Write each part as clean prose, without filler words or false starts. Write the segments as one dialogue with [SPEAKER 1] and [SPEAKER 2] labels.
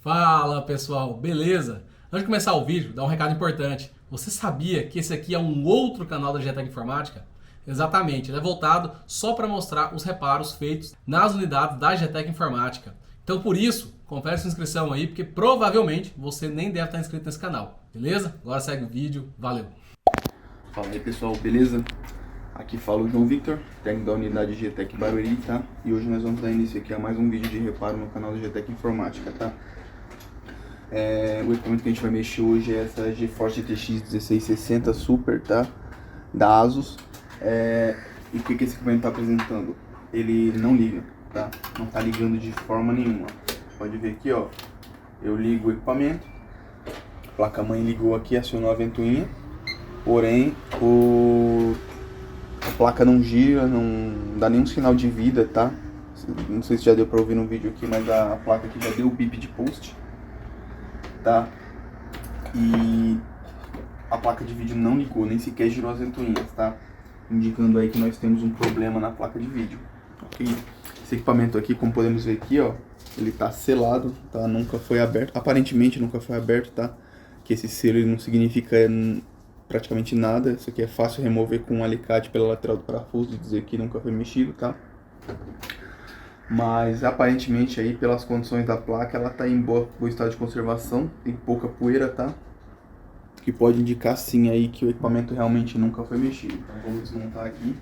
[SPEAKER 1] Fala pessoal, beleza? Antes de começar o vídeo, dá um recado importante. Você sabia que esse aqui é um outro canal da GTEC Informática? Exatamente, ele é voltado só para mostrar os reparos feitos nas unidades da GTEC Informática. Então por isso, confere sua inscrição aí, porque provavelmente você nem deve estar inscrito nesse canal, beleza? Agora segue o vídeo, valeu!
[SPEAKER 2] Fala aí pessoal, beleza? Aqui fala o João Victor, técnico da unidade GTEC Barueri, tá? E hoje nós vamos dar início aqui a mais um vídeo de reparo no canal da GTEC Informática, tá? O equipamento que a gente vai mexer hoje é essa GeForce GTX 1660 Super, tá? Da ASUS. E o que esse equipamento está apresentando? Ele não liga, tá? Não tá ligando de forma nenhuma. Pode ver aqui, ó. Eu ligo o equipamento, a placa-mãe ligou aqui, acionou a ventoinha, porém a placa não gira, não dá nenhum sinal de vida, tá? Não sei se já deu pra ouvir no vídeo aqui, mas a placa aqui já deu o bip de post, tá? E a placa de vídeo não ligou, nem sequer girou as ventoinhas, tá? Indicando aí que nós temos um problema na placa de vídeo, ok? Esse equipamento aqui, como podemos ver aqui, ó, ele tá selado, tá? Nunca foi aberto, aparentemente nunca foi aberto, tá? Que esse selo ele não significa praticamente nada. Isso aqui é fácil remover com um alicate pela lateral do parafuso e dizer que nunca foi mexido, tá? Mas aparentemente aí, pelas condições da placa, ela tá em boa estado de conservação, tem pouca poeira, tá? Que pode indicar sim aí que o equipamento realmente nunca foi mexido. Então vamos desmontar aqui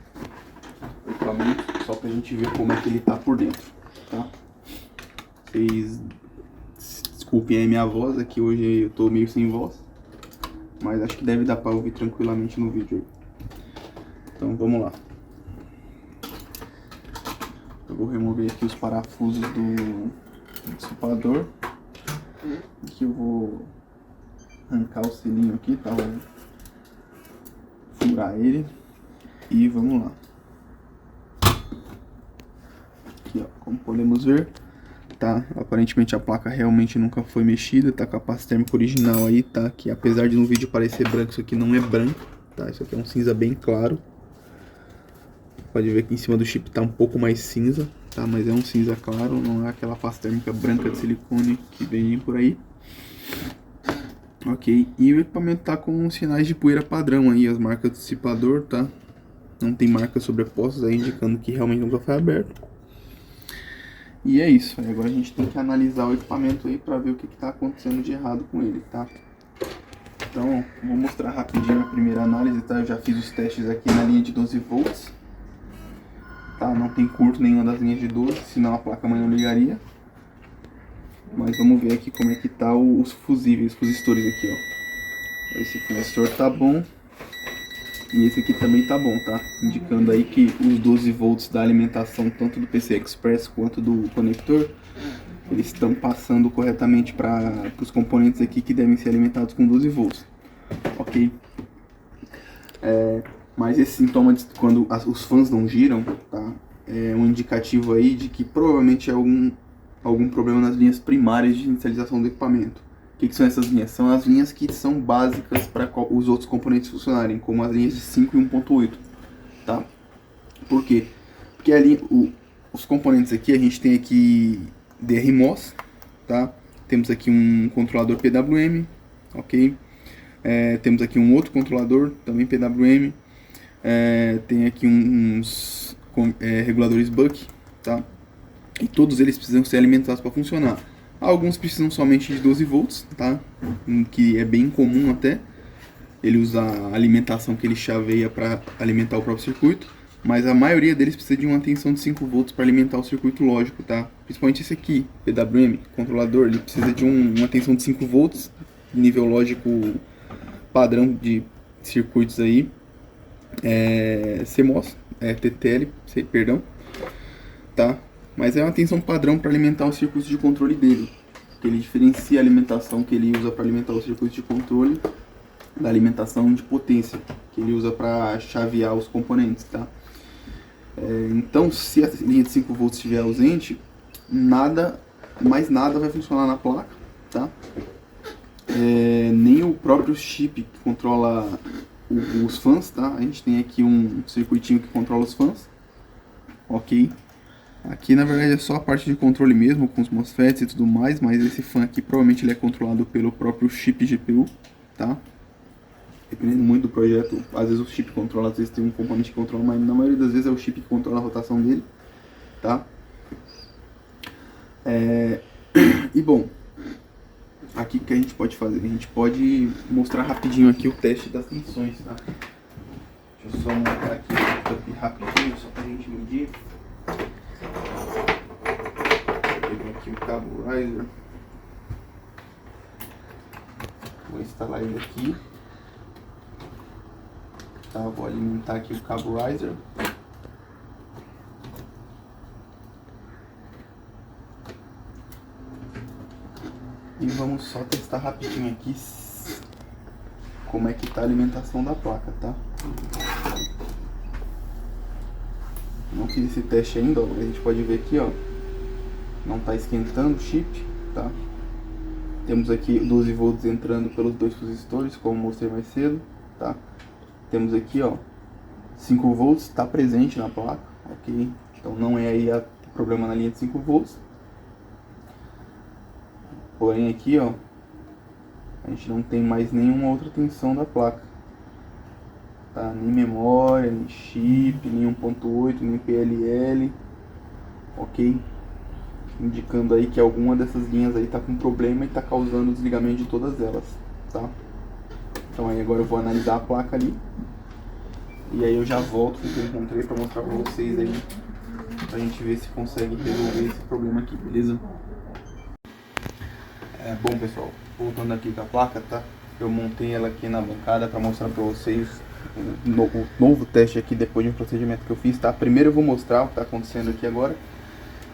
[SPEAKER 2] o equipamento só pra gente ver como é que ele tá por dentro, tá? Vocês desculpem aí minha voz, aqui hoje eu tô meio sem voz, mas acho que deve dar pra ouvir tranquilamente no vídeo aí. Então vamos lá. Eu vou remover aqui os parafusos do dissipador. Aqui eu vou arrancar o selinho aqui, tá? Vou furar ele e vamos lá. Aqui, ó, como podemos ver, tá? Aparentemente a placa realmente nunca foi mexida, tá com a pasta térmica original aí, tá? Que apesar de no vídeo parecer branco, isso aqui não é branco, tá? Isso aqui é um cinza bem claro. Pode ver que em cima do chip tá um pouco mais cinza, tá? Mas é um cinza claro, não é aquela pasta térmica branca de silicone que vem por aí. Ok, e o equipamento tá com sinais de poeira padrão aí, as marcas do dissipador, tá? Não tem marcas sobrepostas aí, indicando que realmente nunca foi aberto. E é isso, agora a gente tem que analisar o equipamento aí pra ver o que tá acontecendo de errado com ele, tá? Então, vou mostrar rapidinho a primeira análise, tá? Eu já fiz os testes aqui na linha de 12 volts. Tá, não tem curto nenhuma das linhas de 12, senão a placa-mãe não ligaria. Mas vamos ver aqui como é que tá os fusíveis, os fusistores aqui, ó. Esse fusistor tá bom. E esse aqui também tá bom, tá? Indicando aí que os 12 volts da alimentação, tanto do PCI Express quanto do conector, eles estão passando corretamente para os componentes aqui que devem ser alimentados com 12 volts. Ok? Mas esse sintoma de quando os fãs não giram, tá? É um indicativo aí de que provavelmente é algum problema nas linhas primárias de inicialização do equipamento. O que são essas linhas? São as linhas que são básicas para os outros componentes funcionarem, como as linhas de 5 e 1.8, tá? Por quê? Porque os componentes aqui, a gente tem aqui DRMOS, tá? Temos aqui um controlador PWM, ok? Temos aqui um outro controlador, também PWM. Tem aqui uns reguladores Buck, tá? E todos eles precisam ser alimentados para funcionar. Alguns precisam somente de 12 volts, tá? Que é bem comum até. Ele usa a alimentação que ele chaveia para alimentar o próprio circuito. Mas a maioria deles precisa de uma tensão de 5 volts para alimentar o circuito lógico, tá? Principalmente esse aqui, PWM, controlador, ele precisa de uma tensão de 5 volts, nível lógico padrão de circuitos aí. CMOS, TTL, perdão, tá? Mas é uma tensão padrão para alimentar os circuitos de controle dele. Que ele diferencia a alimentação que ele usa para alimentar os circuitos de controle da alimentação de potência que ele usa para chavear os componentes, tá? Então, se a linha de 5 volts estiver ausente, mais nada vai funcionar na placa, tá? Nem o próprio chip que controla os fãs, tá? A gente tem aqui um circuitinho que controla os fãs, ok? Aqui na verdade é só a parte de controle mesmo, com os MOSFETs e tudo mais, mas esse fan aqui provavelmente ele é controlado pelo próprio chip GPU, tá? Dependendo muito do projeto, às vezes o chip controla, às vezes tem um componente que controla, mas na maioria das vezes é o chip que controla a rotação dele, tá? E bom, aqui o que a gente pode fazer? A gente pode mostrar rapidinho aqui o teste das tensões, tá? Deixa eu só montar aqui o setup rapidinho, só pra gente medir. Vou pegar aqui o cabo riser. Vou instalar ele aqui. Tá, vou alimentar aqui o cabo riser. E vamos só testar rapidinho aqui como é que tá a alimentação da placa, tá? Não fiz esse teste ainda, ó, a gente pode ver aqui, ó, não tá esquentando o chip, tá? Temos aqui 12 volts entrando pelos dois resistores, como mostrei mais cedo, tá? Temos aqui, ó, 5 volts, tá presente na placa, ok? Então não é aí o problema na linha de 5 volts. Porém aqui, ó, a gente não tem mais nenhuma outra tensão da placa, tá? Nem memória, nem chip, nem 1.8, nem PLL, ok? Indicando aí que alguma dessas linhas aí tá com problema e tá causando o desligamento de todas elas, tá? Então aí agora eu vou analisar a placa ali e aí eu já volto com o que eu encontrei para mostrar para vocês aí, pra gente ver se consegue resolver esse problema aqui, beleza? Bom pessoal, voltando aqui com a placa, tá? Eu montei ela aqui na bancada para mostrar para vocês o novo teste aqui depois de um procedimento que eu fiz, tá? Primeiro eu vou mostrar o que está acontecendo aqui agora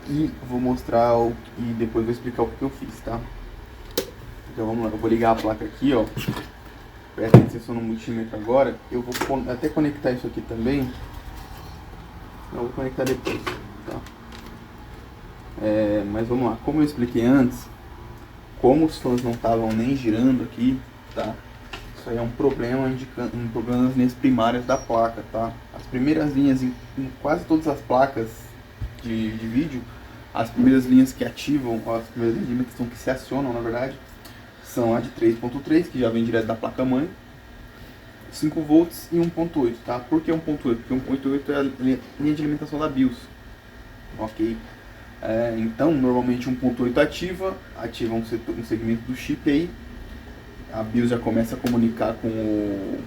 [SPEAKER 2] e vou mostrar e depois vou explicar o que eu fiz, tá? Então vamos lá, eu vou ligar a placa aqui, ó. Presta atenção no multímetro agora. Eu vou até conectar isso aqui também. Eu vou conectar depois, tá? Mas vamos lá, como eu expliquei antes, como os fãs não estavam nem girando aqui, tá? Isso aí é um problema um problema nas linhas primárias da placa, tá? As primeiras linhas em quase todas as placas de vídeo, as primeiras linhas que ativam, as primeiras linhas que se acionam, na verdade, são a de 3.3, que já vem direto da placa mãe, 5 volts e 1.8, tá? Por que 1.8? Porque 1.8 é a linha de alimentação da BIOS, ok? Então, normalmente 1.8 ativa um segmento do chip aí, a BIOS já começa a comunicar com o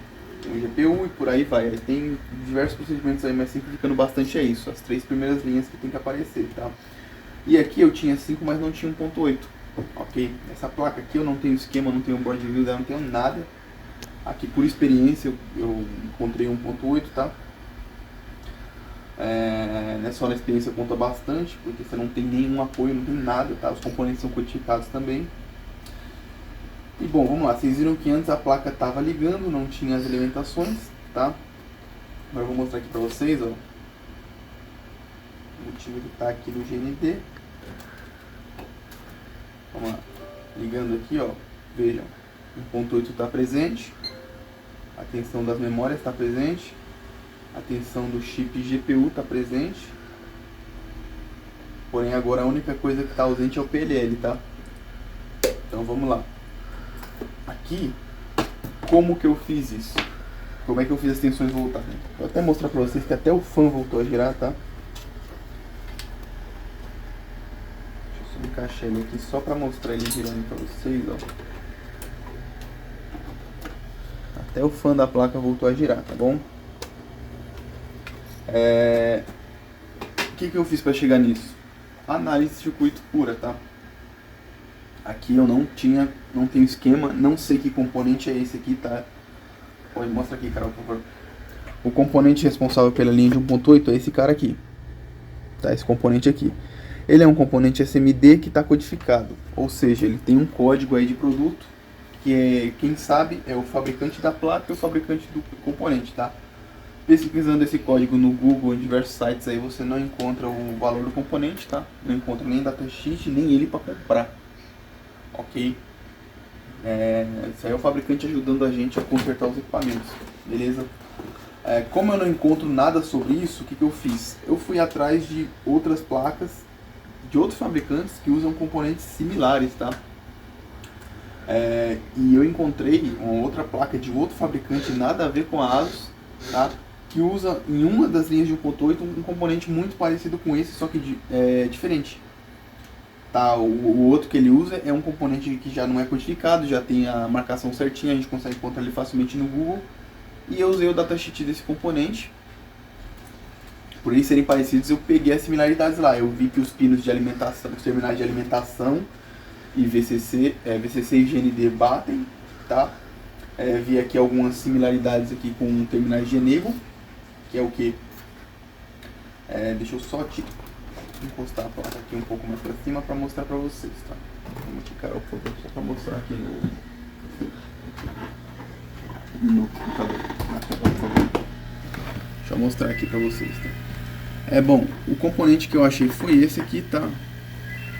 [SPEAKER 2] GPU e por aí vai. Aí tem diversos procedimentos aí, mas simplificando bastante é isso, as 3 primeiras linhas que tem que aparecer, tá? E aqui eu tinha 5, mas não tinha 1.8, ok? Essa placa aqui eu não tenho esquema, não tenho board view dela, não tenho nada. Aqui por experiência eu encontrei 1.8, tá? Nessa hora a experiência conta bastante, porque você não tem nenhum apoio, não tem nada, tá? Os componentes são codificados também. E bom, vamos lá, vocês viram que antes a placa estava ligando, não tinha as alimentações, tá? Agora eu vou mostrar aqui pra vocês, ó. O multímetro tá aqui no GND. Vamos lá, ligando aqui, ó, vejam, 1.8 está presente, a tensão das memórias está presente, a tensão do chip GPU está presente, porém agora a única coisa que está ausente é o PLL, tá? Então vamos lá. Aqui, como que eu fiz isso? Como é que eu fiz as tensões voltarem? Vou até mostrar pra vocês que até o fã voltou a girar, tá? Deixa eu só encaixar ele aqui só pra mostrar ele girando pra vocês, ó. Até o fã da placa voltou a girar, tá bom? O que eu fiz pra chegar nisso? Análise de circuito pura, tá? Aqui eu não tenho esquema, não sei que componente é esse aqui, tá? Pode mostrar aqui, Carol, por favor. O componente responsável pela linha de 1.8 é esse cara aqui, tá? Esse componente aqui. Ele é um componente SMD que está codificado, ou seja, ele tem um código aí de produto, que é, quem sabe, é o fabricante da placa e o fabricante do componente, tá? Pesquisando esse código no Google, em diversos sites aí, você não encontra o valor do componente, tá? Não encontra nem datasheet, nem ele para comprar. Ok? Isso aí é o fabricante ajudando a gente a consertar os equipamentos, beleza? Como eu não encontro nada sobre isso, o que eu fiz? Eu fui atrás de outras placas de outros fabricantes que usam componentes similares, tá? E eu encontrei uma outra placa de outro fabricante, nada a ver com a ASUS, tá? Que usa em uma das linhas de 1.8 um componente muito parecido com esse, só que diferente. Tá? O outro que ele usa é um componente que já não é codificado, já tem a marcação certinha, a gente consegue encontrar ele facilmente no Google. E eu usei o datasheet desse componente. Por eles serem parecidos, eu peguei as similaridades lá. Eu vi que os pinos de alimentação, os terminais de alimentação e VCC e GND batem, tá? Vi aqui algumas similaridades aqui com terminais de enable, que é o que? Deixa eu só encostar a placa aqui um pouco mais para cima para mostrar para vocês, tá? Vamos aqui, Carol, por favor, só para mostrar aqui no computador. Por favor. Deixa eu mostrar aqui para vocês, tá? Bom, o componente que eu achei foi esse aqui, tá?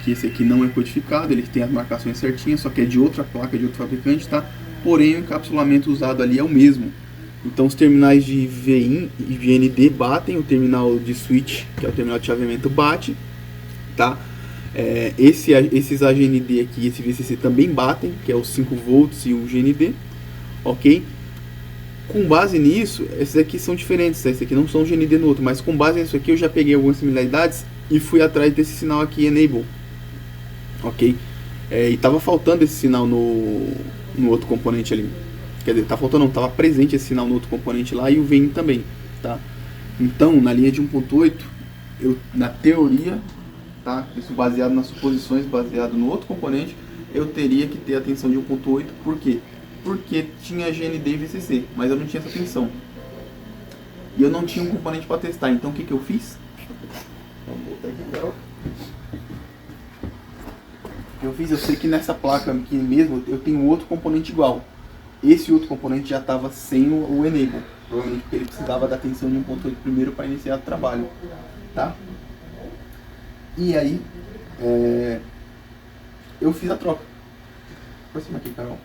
[SPEAKER 2] Que esse aqui não é codificado, ele tem as marcações certinhas, só que é de outra placa, de outro fabricante, tá? Porém, o encapsulamento usado ali é o mesmo. Então, os terminais de VIN e VND batem, o terminal de switch, que é o terminal de chaveamento, bate, tá? Esses AGND aqui, esse VCC também batem, que é os 5 volts e o GND, ok? Com base nisso, esses aqui são diferentes, esses aqui não são GND no outro, mas com base nisso aqui eu já peguei algumas similaridades e fui atrás desse sinal aqui, Enable, ok? E tava faltando esse sinal no outro componente ali. Quer dizer, tá faltando não, tava presente esse sinal no outro componente lá e o VIN também, tá? Então, na linha de 1.8, eu, na teoria, tá? Isso baseado nas suposições, baseado no outro componente, eu teria que ter a tensão de 1.8, por quê? Porque tinha GND e VCC, mas eu não tinha essa tensão. E eu não tinha um componente para testar, então o que eu fiz? Vamos voltar aqui, Carol. O que eu fiz? Eu sei que nessa placa aqui mesmo eu tenho outro componente igual. Esse outro componente já estava sem o Enable, provavelmente porque ele precisava da tensão de 1.8 primeiro para iniciar o trabalho, tá? E aí, eu fiz a troca. Aproxima aqui, Carol.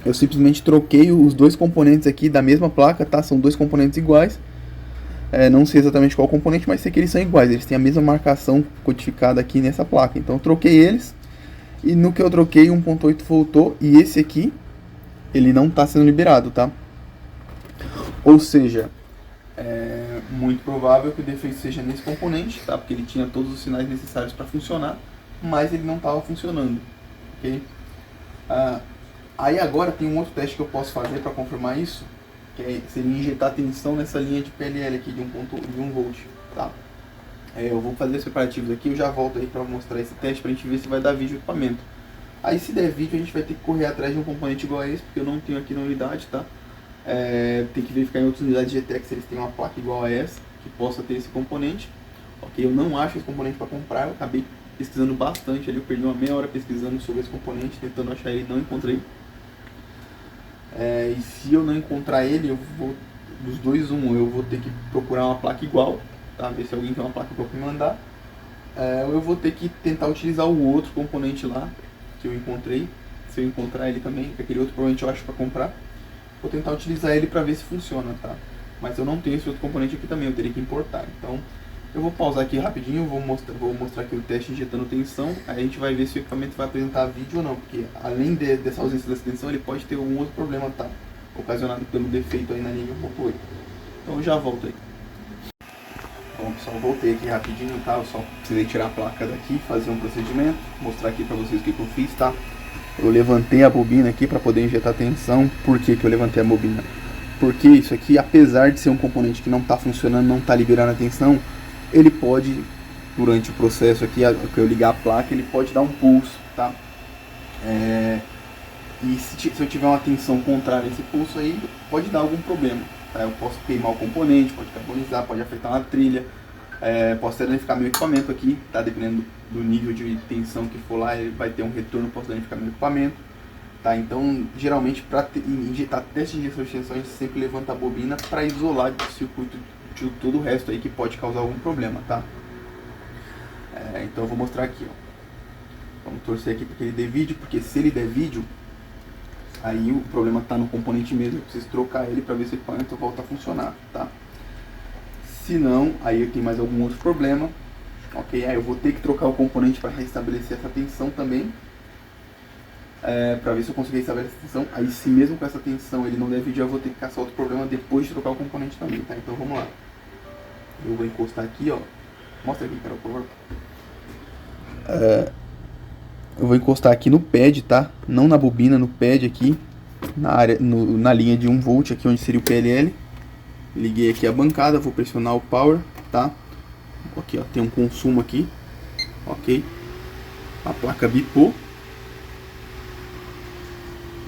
[SPEAKER 2] Eu simplesmente troquei os dois componentes aqui da mesma placa, tá? São dois componentes iguais. Não sei exatamente qual componente, mas sei que eles são iguais. Eles têm a mesma marcação codificada aqui nessa placa. Então eu troquei eles. E no que eu troquei, 1.8 voltou. E esse aqui, ele não está sendo liberado, tá? Ou seja, é muito provável que o defeito seja nesse componente, tá? Porque ele tinha todos os sinais necessários para funcionar, mas ele não estava funcionando, ok? Aí agora tem um outro teste que eu posso fazer para confirmar isso, que seria injetar tensão nessa linha de PLL aqui de 1 volt, tá? Eu vou fazer os preparativos aqui, eu já volto aí para mostrar esse teste para a gente ver se vai dar vídeo no equipamento. Aí se der vídeo a gente vai ter que correr atrás de um componente igual a esse, porque eu não tenho aqui na unidade, tá? Tem que verificar em outras unidades de GTX se eles têm uma placa igual a essa, que possa ter esse componente. Ok, eu não acho esse componente para comprar, eu acabei pesquisando bastante ali, eu perdi uma meia hora pesquisando sobre esse componente, tentando achar ele e não encontrei. E se eu não encontrar ele, eu vou, dos dois eu vou ter que procurar uma placa igual, tá? Ver se alguém tem uma placa para me mandar. Ou eu vou ter que tentar utilizar o outro componente lá, que eu encontrei. Se eu encontrar ele também, que aquele outro provavelmente eu acho para comprar, vou tentar utilizar ele para ver se funciona, tá? Mas eu não tenho esse outro componente aqui também, eu teria que importar. Então, eu vou pausar aqui rapidinho, vou mostrar aqui o teste injetando tensão, aí a gente vai ver se o equipamento vai apresentar vídeo ou não, porque além dessa ausência dessa tensão, ele pode ter algum outro problema, tá? Ocasionado pelo defeito aí na linha 1.8. Então eu já volto aí. Bom pessoal, voltei aqui rapidinho, tá? Eu só precisei tirar a placa daqui, fazer um procedimento, mostrar aqui pra vocês o que eu fiz, tá? Eu levantei a bobina aqui para poder injetar tensão. Por que eu levantei a bobina? Porque isso aqui, apesar de ser um componente que não está funcionando, não está liberando a tensão, ele pode, durante o processo aqui, que eu ligar a placa, ele pode dar um pulso, tá? E se eu tiver uma tensão contrária a esse pulso aí, pode dar algum problema, tá? Eu posso queimar o componente, pode carbonizar, pode afetar uma trilha, posso até danificar meu equipamento aqui, tá? Dependendo do nível de tensão que for lá, ele vai ter um retorno, posso danificar meu equipamento, tá? Então, geralmente, para injetar teste de injeção de tensão, a gente sempre levanta a bobina para isolar do circuito de todo o resto aí que pode causar algum problema, tá? Então eu vou mostrar aqui, ó. Vamos torcer aqui para que ele dê vídeo, porque se ele der vídeo, Aí o problema está no componente mesmo, eu preciso trocar ele para ver se o equipamento volta a funcionar, tá? Se não, aí tem mais algum outro problema, ok? Aí eu vou ter que trocar o componente para restabelecer essa tensão também, para ver se eu consigo restabelecer essa tensão. Aí se mesmo com essa tensão ele não der vídeo, eu vou ter que caçar outro problema depois de trocar o componente também, tá? Então vamos lá. Eu vou encostar aqui, ó. Mostra aqui, cara, por favor. Eu vou encostar aqui no pad, tá? Não na bobina, no pad aqui, na área, na linha de 1 volt aqui onde seria o PLL. Liguei aqui a bancada, vou pressionar o power, tá? Aqui, ó, tem um consumo aqui, ok? A placa bipou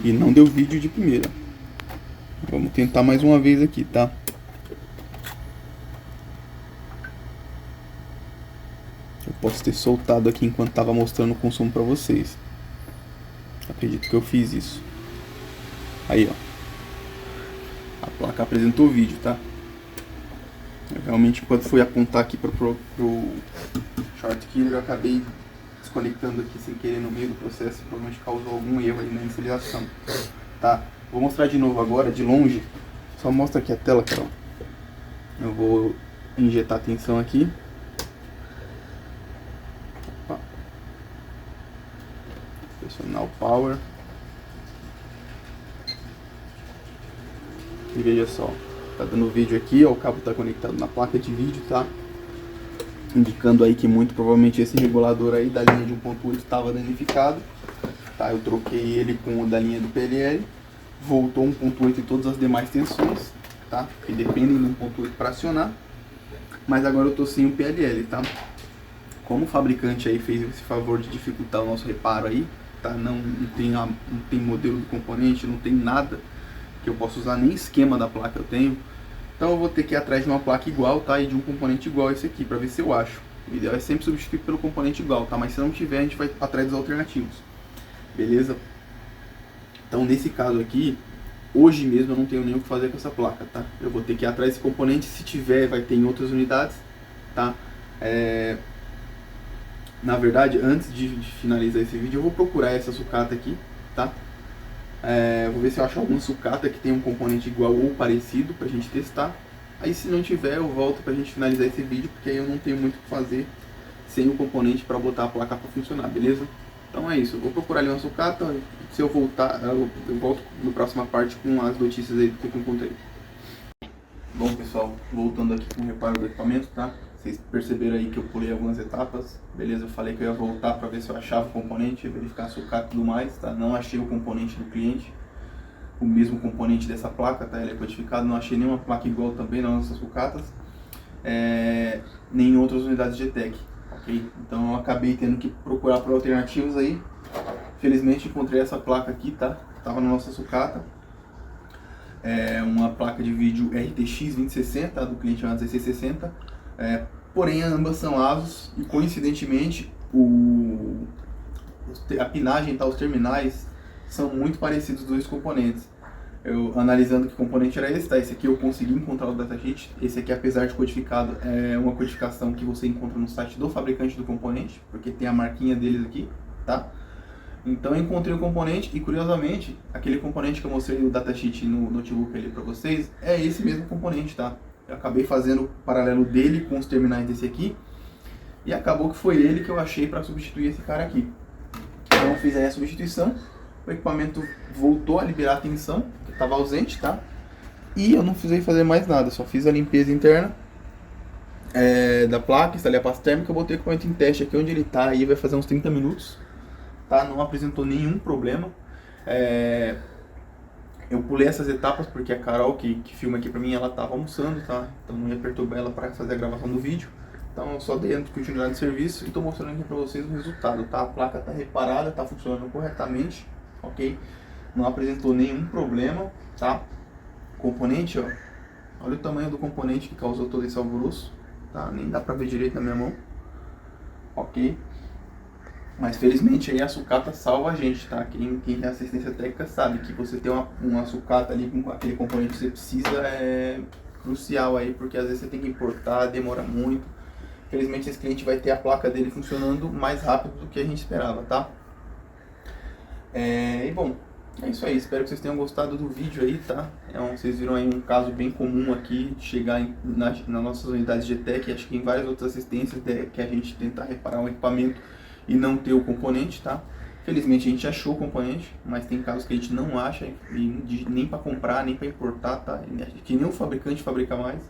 [SPEAKER 2] e não deu vídeo de primeira. Vamos tentar mais uma vez aqui, tá? Eu posso ter soltado aqui enquanto estava mostrando o consumo para vocês. Acredito que eu fiz isso. Aí, ó. A placa apresentou o vídeo, tá? Eu realmente, quando fui apontar aqui pro short killer, eu acabei desconectando aqui sem querer no meio do processo. Provavelmente causou algum erro aí na inicialização, tá? Vou mostrar de novo agora, de longe. Só mostra aqui a tela, cara. Eu vou injetar tensão aqui. Opa. Pressionar o power. E veja só, tá dando vídeo aqui, ó, o cabo tá conectado na placa de vídeo, tá? Indicando aí que muito provavelmente esse regulador aí da linha de 1.8 estava danificado, tá? Eu troquei ele com o da linha do PLL, voltou 1.8 em todas as demais tensões, tá? Que dependem do 1.8 para acionar, mas agora eu tô sem o PLL, tá? Como o fabricante aí fez esse favor de dificultar o nosso reparo aí, tá? Não tem modelo do componente, não tem nada que eu possa usar, nem esquema da placa eu tenho. Então eu vou ter que ir atrás de uma placa igual, tá? E de um componente igual a esse aqui, para ver se eu acho. O ideal é sempre substituir pelo componente igual, tá? Mas se não tiver, a gente vai atrás dos alternativos. Beleza? Então nesse caso aqui, hoje mesmo eu não tenho nem o que fazer com essa placa, tá? Eu vou ter que ir atrás desse componente, se tiver, vai ter em outras unidades, tá? Na verdade, antes de finalizar esse vídeo, eu vou procurar essa sucata aqui, tá? Vou ver se eu acho alguma sucata que tem um componente igual ou parecido pra gente testar. Aí se não tiver, eu volto pra gente finalizar esse vídeo, porque aí eu não tenho muito o que fazer sem o componente pra botar a placa pra funcionar, beleza? Então é isso, eu vou procurar ali uma sucata, se eu voltar, eu volto na próxima parte com as notícias aí do que eu encontrei. Bom pessoal, voltando aqui com o reparo do equipamento, tá? Vocês perceberam aí que eu pulei algumas etapas, beleza? Eu falei que eu ia voltar para ver se eu achava o componente, verificar a sucata e tudo mais, tá? Não achei o componente do cliente, o mesmo componente dessa placa, tá? Ele é codificado, não achei nenhuma placa igual também nas nossas sucatas, nem em outras unidades GTEC, ok? Então eu acabei tendo que procurar por alternativas aí. Felizmente encontrei essa placa aqui, tá? Tava na nossa sucata. Uma placa de vídeo RTX 2060, do cliente é uma 1660. Porém ambas são ASUS e coincidentemente a pinagem, tá, os terminais são muito parecidos dos dois componentes. Eu analisando que componente era esse, tá? Esse aqui eu consegui encontrar o datasheet. Esse aqui, apesar de codificado, é uma codificação que você encontra no site do fabricante do componente, porque tem a marquinha deles aqui, tá? Então eu encontrei o componente e curiosamente, aquele componente que eu mostrei no datasheet no notebook ali pra vocês, é esse mesmo componente, tá? Eu acabei fazendo o paralelo dele com os terminais desse aqui e acabou que foi ele que eu achei para substituir esse cara aqui. Então eu fiz aí a substituição, o equipamento voltou a liberar a tensão, que estava ausente, tá? E eu não precisei fazer mais nada, só fiz a limpeza interna da placa, instalei a pasta térmica, botei o equipamento em teste aqui onde ele está, aí vai fazer uns 30 minutos, tá? Não apresentou nenhum problema. Eu pulei essas etapas porque a Carol, que filma aqui pra mim, ela tava almoçando, tá? Então não ia perturbar ela para fazer a gravação do vídeo. Então eu só dei continuidade de serviço e tô mostrando aqui pra vocês o resultado, tá? A placa tá reparada, tá funcionando corretamente, ok? Não apresentou nenhum problema, tá? Componente, ó. Olha o tamanho do componente que causou todo esse alvoroço, tá? Nem dá pra ver direito na minha mão, ok? Mas felizmente aí a sucata salva a gente, tá? Quem tem assistência técnica sabe que você ter uma sucata ali com aquele componente que você precisa é crucial aí, porque às vezes você tem que importar, demora muito. Felizmente esse cliente vai ter a placa dele funcionando mais rápido do que a gente esperava, tá? E bom, É isso aí, espero que vocês tenham gostado do vídeo aí, tá? Vocês viram aí um caso bem comum aqui, de chegar nas nossas unidades GTEC, acho que em várias outras assistências, que a gente tentar reparar um equipamento e não ter o componente, tá? Felizmente a gente achou o componente, mas tem casos que a gente não acha, nem para comprar, nem para importar, tá? Que nem o fabricante fabrica mais.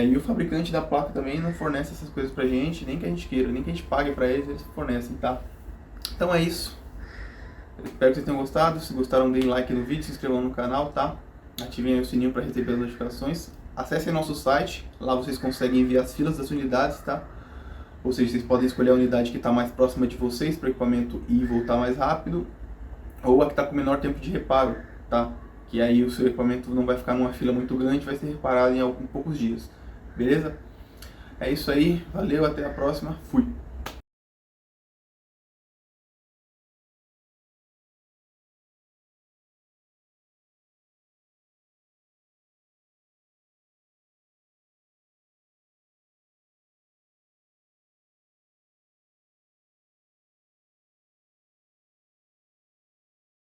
[SPEAKER 2] E o fabricante da placa também não fornece essas coisas pra gente, nem que a gente queira, nem que a gente pague pra eles fornecem, tá? Então é isso. Eu espero que vocês tenham gostado. Se gostaram, deem like no vídeo, se inscrevam no canal, tá? Ativem aí o sininho para receber as notificações. Acessem nosso site, lá vocês conseguem enviar as filas das unidades, tá? Ou seja, vocês podem escolher a unidade que está mais próxima de vocês para o equipamento ir e voltar mais rápido, ou a que está com menor tempo de reparo, tá? Que aí o seu equipamento não vai ficar numa fila muito grande, vai ser reparado em poucos dias, beleza? É isso aí, valeu, até a próxima, fui!